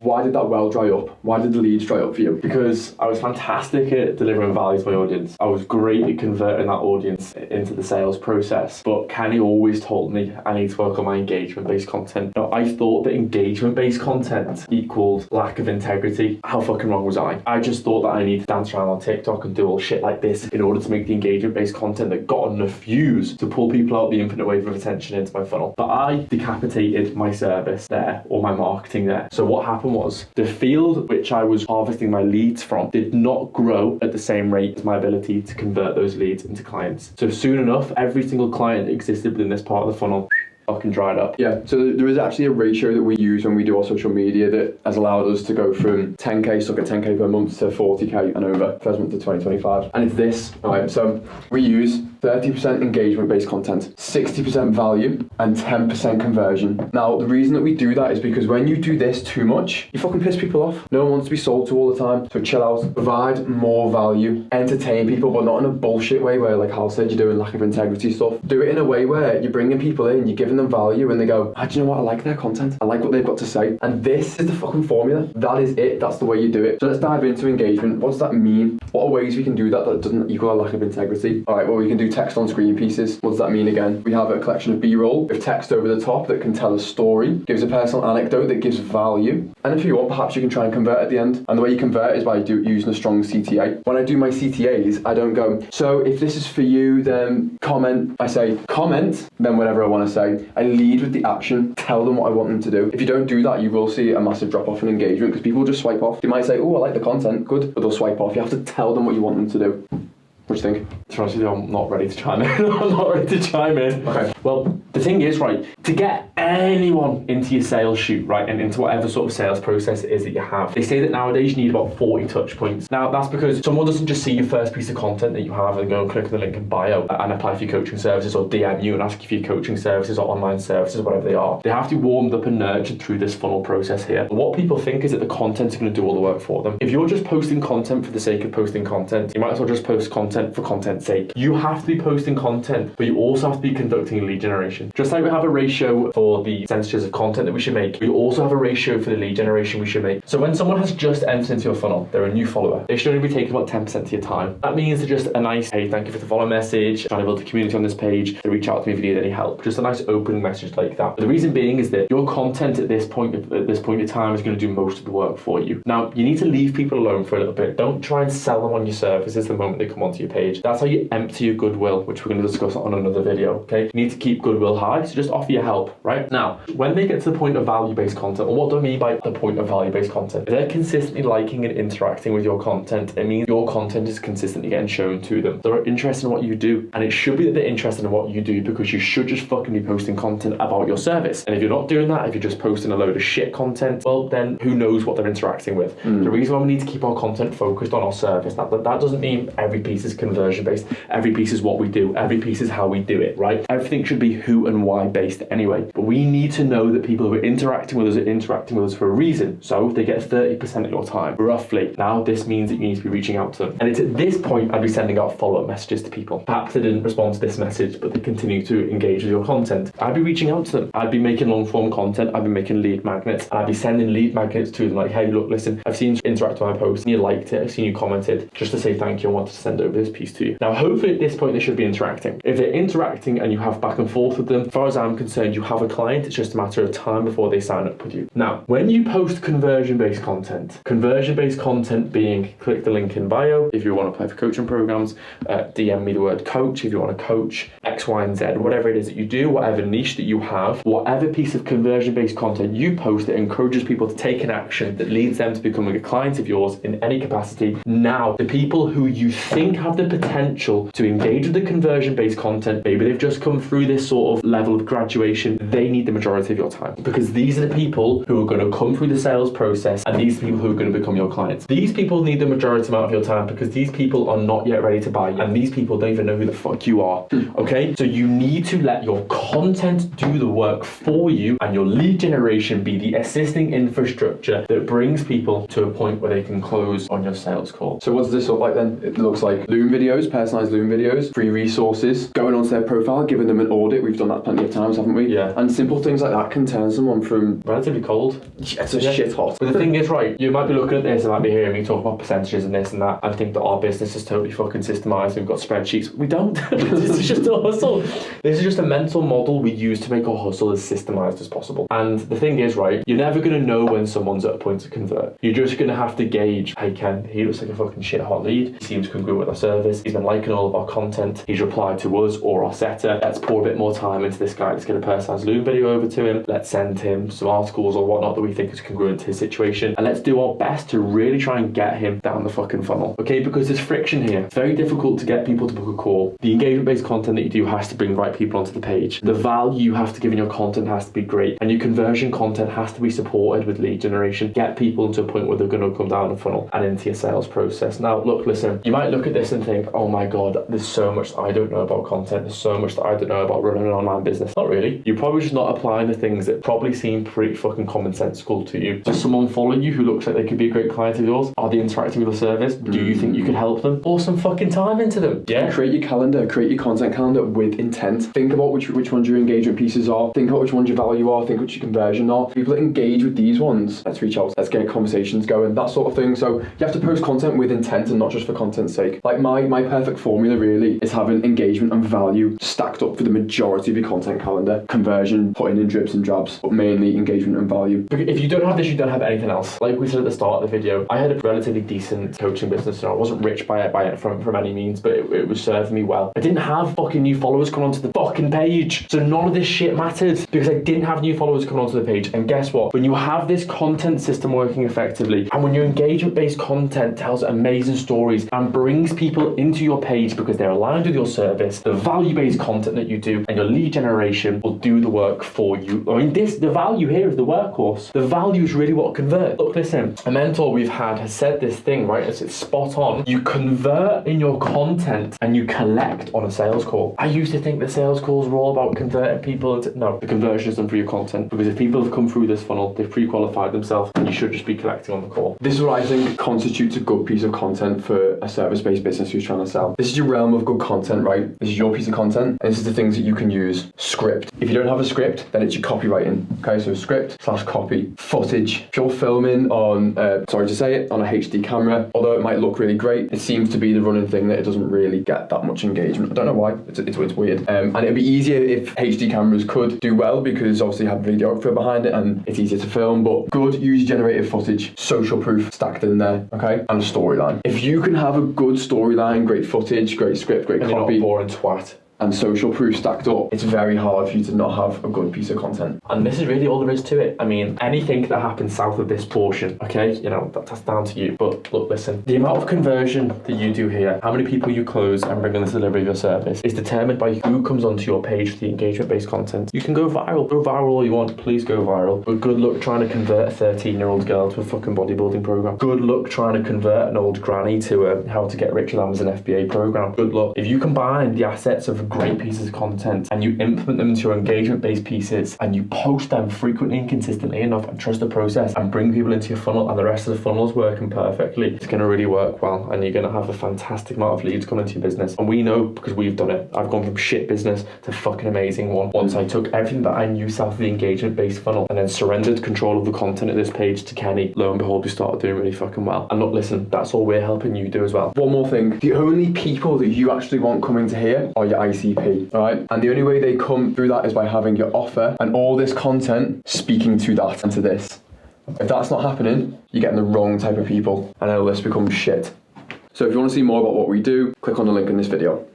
Why did that well dry up? Why did the leads dry up for you? Because I was fantastic at delivering value to my audience. I was great at converting that audience into the sales process. But Kenny always told me I need to work on my engagement-based content. Now, I thought that engagement-based content equaled lack of integrity. How fucking wrong was I? I just thought that I needed to dance around on TikTok and do all shit like this in order to make the engagement-based content that got enough views to pull people out the infinite wave of attention into my funnel. But I decapitated my service there, or my marketing there. So what happened was the field which I was harvesting my leads from did not grow at the same rate as my ability to convert those leads into clients. So soon enough, every single client that existed within this part of the funnel fucking dried up. Yeah, so there is actually a ratio that we use when we do our social media that has allowed us to go from 10k, stuck at 10k per month, to 40k and over first month of 2025. And it's this, right? So we use 30% engagement-based content, 60% value, and 10% conversion. Now, the reason that we do that is because when you do this too much, you fucking piss people off. No one wants to be sold to all the time. So chill out, provide more value, entertain people, but not in a bullshit way where, like Hal said, you're doing lack of integrity stuff. Do it in a way where you're bringing people in, you're giving them value, and they go, do you know what? I like their content. I like what they've got to say. And this is the fucking formula. That is it. That's the way you do it. So let's dive into engagement. What does that mean? What are ways we can do that that doesn't equal a lack of integrity? All right, well, we can do text on screen pieces. What does that mean again? We have a collection of B-roll with text over the top that can tell a story, gives a personal anecdote that gives value. And if you want, perhaps you can try and convert at the end. And the way you convert is by using a strong CTA. When I do my CTAs, I don't go, so if this is for you, then comment. I say, comment, then whatever I want to say. I lead with the action, tell them what I want them to do. If you don't do that, you will see a massive drop off in engagement because people just swipe off. They might say, oh, I like the content, good, but they'll swipe off. You have to tell them what you want them to do. What do you think? To be honest with you, I'm not ready to chime in. I'm not ready to chime in. Okay. Well, the thing is, right, to get anyone into your sales shoot, right, and into whatever sort of sales process it is that you have, they say that nowadays you need about 40 touch points. Now, that's because someone doesn't just see your first piece of content that you have and go and click on the link in bio and apply for your coaching services, or DM you and ask you for your coaching services or online services, whatever they are. They have to be warmed up and nurtured through this funnel process here. And what people think is that the content's going to do all the work for them. If you're just posting content for the sake of posting content, you might as well just post content for content's sake. You have to be posting content, but you also have to be conducting lead generation. Just like we have a ratio for the percentages of content that we should make, we also have a ratio for the lead generation we should make. So when someone has just entered into your funnel, they're a new follower, they should only be taking about 10% of your time. That means they're just a nice, hey, thank you for the follow message, trying to build a community on this page, to reach out to me if you need any help. Just a nice opening message like that. But the reason being is that your content at this point in time is going to do most of the work for you. Now, you need to leave people alone for a little bit. Don't try and sell them on your services the moment they come onto your page. That's how you empty your goodwill, which we're going to discuss on another video, okay? You need to keep goodwill high, so just offer your help, right? Now, when they get to the point of value-based content, or what do I mean by the point of value-based content? If they're consistently liking and interacting with your content, it means your content is consistently getting shown to them. They're interested in what you do, and it should be that they're interested in what you do because you should just fucking be posting content about your service. And if you're not doing that, if you're just posting a load of shit content, well, then who knows what they're interacting with. The reason why we need to keep our content focused on our service, that doesn't mean every piece is conversion-based, every piece is what we do, every piece is how we do it, right? Everything should be who and why based anyway. But we need to know that people who are interacting with us are interacting with us for a reason. So they get 30% of your time, roughly. Now this means that you need to be reaching out to them. And it's at this point I'd be sending out follow-up messages to people. Perhaps they didn't respond to this message, but they continue to engage with your content. I'd be reaching out to them. I'd be making long-form content. I'd be making lead magnets. And I'd be sending lead magnets to them like, hey, look, listen, I've seen you interact with my post and you liked it. I've seen you commented, just to say thank you and wanted to send over this piece to you. Now, hopefully at this point they should be interacting. If they're interacting and you have back and forth with them, as far as I'm concerned, you have a client. It's just a matter of time before they sign up with you. Now, when you post conversion-based content being click the link in bio if you want to apply for coaching programs, DM me the word coach if you want to coach X, Y, and Z, whatever it is that you do, whatever niche that you have, whatever piece of conversion-based content you post that encourages people to take an action that leads them to becoming a client of yours in any capacity. Now, the people who you think have the potential to engage with the conversion-based content, maybe they've just come through this sort of level of graduation, they need the majority of your time, because these are the people who are going to come through the sales process, and these people who are going to become your clients. These people need the majority amount of your time because these people are not yet ready to buy you, and these people don't even know who the fuck you are. Okay, so you need to let your content do the work for you, and your lead generation be the assisting infrastructure that brings people to a point where they can close on your sales call. So what does this look like then? It looks like Loom videos, personalized Loom videos, free resources, going onto their profile, giving them an audit, we've done that plenty of times, haven't we? Yeah. And simple things like that can turn someone from Relatively cold. it's a shit hot. But the thing is, right, you might be looking at this and might be hearing me talk about percentages and this and that and think that our business is totally fucking systemized. We've got spreadsheets. We don't. This is just a hustle. This is just a mental model we use to make our hustle as systemized as possible. And the thing is, right, you're never going to know when someone's at a point to convert. You're just going to have to gauge, hey Ken, he looks like a fucking shit hot lead. He seems congruent with our service. He's been liking all of our content. He's replied to us or our setter. Let's pour a bit more time into this guy. Let's get a personalized Loom video over to him. Let's send him some articles or whatnot that we think is congruent to his situation. And let's do our best to really try and get him down the fucking funnel. Okay, because there's friction here. It's very difficult to get people to book a call. The engagement-based content that you do has to bring the right people onto the page. The value you have to give in your content has to be great. And your conversion content has to be supported with lead generation. Get people into a point where they're going to come down the funnel and into your sales process. Now, look, listen, you might look at this and think, oh my God, there's so much that I don't know about content. There's so much that I don't know about running an online business. Not really. You're probably just not applying the things that probably seem pretty fucking commonsensical to you. Does someone follow you who looks like they could be a great client of yours? Are they interacting with the service? Do you think you could help them? Pour some fucking time into them. Yeah. Create your calendar, create your content calendar with intent. Think about which ones your engagement pieces are. Think about which ones your value are. Think which your conversion are. People that engage with these ones, let's reach out. Let's get conversations going. That sort of thing. So you have to post content with intent and not just for content's sake. Like my perfect formula really is having engagement and value stacked up for the majority of your content calendar. Conversion, putting in drips and drabs, but mainly engagement and value. If you don't have this, you don't have anything else. Like we said at the start of the video, I had a relatively decent coaching business. I wasn't rich by it from any means, but it was serving me well. I didn't have fucking new followers coming onto the fucking page, so none of this shit mattered because I didn't have new followers coming onto the page. And guess what? When you have this content system working effectively, and when your engagement-based content tells amazing stories and brings people into your page because they're aligned with your service, the value-based content that you do and your lead generation will do the work for you. I mean, the value here is the workhorse. The value is really what converts. Look, listen, a mentor we've had has said this thing, right? It's spot on. You convert in your content and you collect on a sales call. I used to think that sales calls were all about converting people into... No, the conversion is done for your content because if people have come through this funnel, they've pre-qualified themselves and you should just be collecting on the call. This is what I think constitutes a good piece of content for a service-based business who's trying to sell. This is your realm of good content, right? This is your piece of content and this is the things that you can use. Script. If you don't have a script, then it's your copywriting. Okay, so script/copy. Footage. If you're filming on, on a HD camera, although it might look really great, it seems to be the running thing that it doesn't really get that much engagement. I don't know why. It's weird. And it'd be easier if HD cameras could do well because obviously you have a videographer behind it and it's easier to film, but good user-generated footage, social proof stacked in there, okay? And a storyline. If you can have a good storyline, great footage, great script, great copy, you're not boring twat, and social proof stacked up, it's very hard for you to not have a good piece of content. And this is really all there is to it. I mean, anything that happens south of this portion, okay, that's down to you. But look, listen, the amount of conversion that you do here, how many people you close and bring on the delivery of your service is determined by who comes onto your page for the engagement-based content. You can go viral all you want, please go viral. But good luck trying to convert a 13-year-old girl to a fucking bodybuilding program. Good luck trying to convert an old granny to a how to get rich with Amazon FBA program. Good luck. If you combine the assets of great pieces of content and you implement them into your engagement-based pieces and you post them frequently and consistently enough and trust the process and bring people into your funnel and the rest of the funnel is working perfectly, it's going to really work well and you're going to have a fantastic amount of leads coming into your business. And we know because we've done it. I've gone from shit business to fucking amazing one once I took everything that I knew south of the engagement-based funnel and then surrendered control of the content of this page to Kenny. Lo and behold, we started doing really fucking well. And look, listen, that's all we're helping you do as well. One more thing, the only people that you actually want coming to here are your ICP. Right? And the only way they come through that is by having your offer and all this content speaking to that and to this. If that's not happening, you're getting the wrong type of people and our list becomes shit. So if you want to see more about what we do, click on the link in this video.